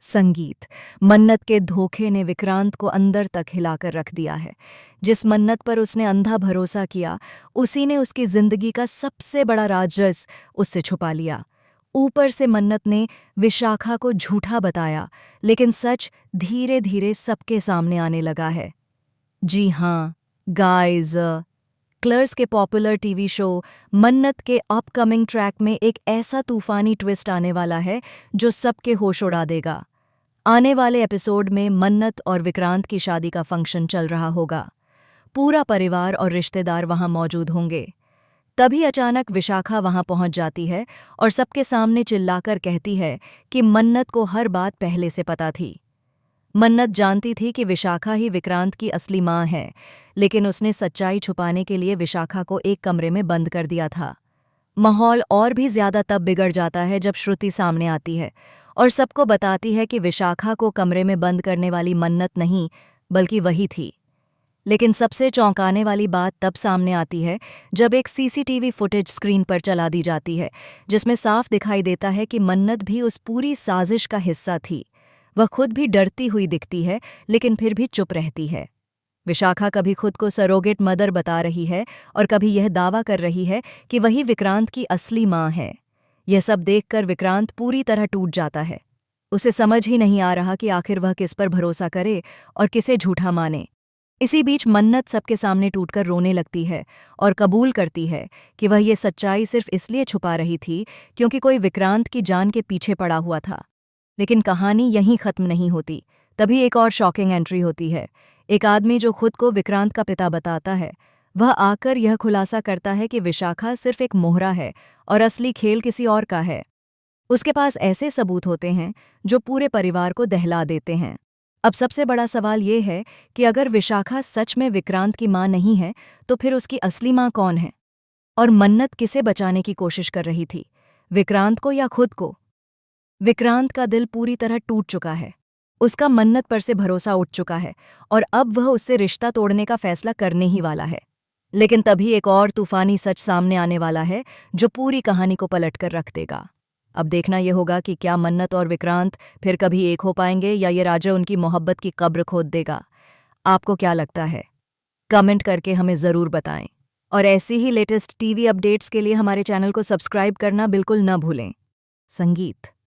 संगीत। मन्नत के धोखे ने विक्रांत को अंदर तक हिलाकर रख दिया है। जिस मन्नत पर उसने अंधा भरोसा किया, उसी ने उसकी जिंदगी का सबसे बड़ा राज उससे छुपा लिया। ऊपर से मन्नत ने विशाखा को झूठा बताया, लेकिन सच धीरे धीरे सबके सामने आने लगा है। जी हाँ गाइस, क्लर्स के पॉपुलर टीवी शो मन्नत के अपकमिंग ट्रैक में एक ऐसा तूफानी ट्विस्ट आने वाला है जो सबके होश उड़ा देगा। आने वाले एपिसोड में मन्नत और विक्रांत की शादी का फंक्शन चल रहा होगा। पूरा परिवार और रिश्तेदार वहां मौजूद होंगे। तभी अचानक विशाखा वहां पहुंच जाती है और सबके सामने चिल्लाकर कहती है कि मन्नत को हर बात पहले से पता थी। मन्नत जानती थी कि विशाखा ही विक्रांत की असली मां है, लेकिन उसने सच्चाई छुपाने के लिए विशाखा को एक कमरे में बंद कर दिया था। माहौल और भी ज्यादा तब बिगड़ जाता है जब श्रुति सामने आती है और सबको बताती है कि विशाखा को कमरे में बंद करने वाली मन्नत नहीं, बल्कि वही थी। लेकिन सबसे चौंकाने वाली बात तब सामने आती है जब एक सीसीटीवी फुटेज स्क्रीन पर चला दी जाती है, जिसमें साफ दिखाई देता है कि मन्नत भी उस पूरी साजिश का हिस्सा थी। वह खुद भी डरती हुई दिखती है, लेकिन फिर भी चुप रहती है। विशाखा कभी खुद को सरोगेट मदर बता रही है और कभी यह दावा कर रही है कि वही विक्रांत की असली मां है। यह सब देखकर विक्रांत पूरी तरह टूट जाता है। उसे समझ ही नहीं आ रहा कि आखिर वह किस पर भरोसा करे और किसे झूठा माने। इसी बीच मन्नत सबके सामने टूटकर रोने लगती है और कबूल करती है कि वह ये सच्चाई सिर्फ इसलिए छुपा रही थी क्योंकि कोई विक्रांत की जान के पीछे पड़ा हुआ था। लेकिन कहानी यहीं खत्म नहीं होती। तभी एक और शॉकिंग एंट्री होती है। एक आदमी जो खुद को विक्रांत का पिता बताता है, वह आकर यह खुलासा करता है कि विशाखा सिर्फ एक मोहरा है और असली खेल किसी और का है। उसके पास ऐसे सबूत होते हैं जो पूरे परिवार को दहला देते हैं। अब सबसे बड़ा सवाल ये है कि अगर विशाखा सच में विक्रांत की मां नहीं है, तो फिर उसकी असली मां कौन है? और मन्नत किसे बचाने की कोशिश कर रही थी, विक्रांत को या खुद को? विक्रांत का दिल पूरी तरह टूट चुका है। उसका मन्नत पर से भरोसा उठ चुका है और अब वह उससे रिश्ता तोड़ने का फैसला करने ही वाला है। लेकिन तभी एक और तूफानी सच सामने आने वाला है जो पूरी कहानी को पलटकर रख देगा। अब देखना यह होगा कि क्या मन्नत और विक्रांत फिर कभी एक हो पाएंगे या ये राजा उनकी मोहब्बत की कब्र खोद देगा। आपको क्या लगता है? कमेंट करके हमें ज़रूर बताएं। और ऐसी ही लेटेस्ट टीवी अपडेट्स के लिए हमारे चैनल को सब्सक्राइब करना बिल्कुल न भूलें। संगीत।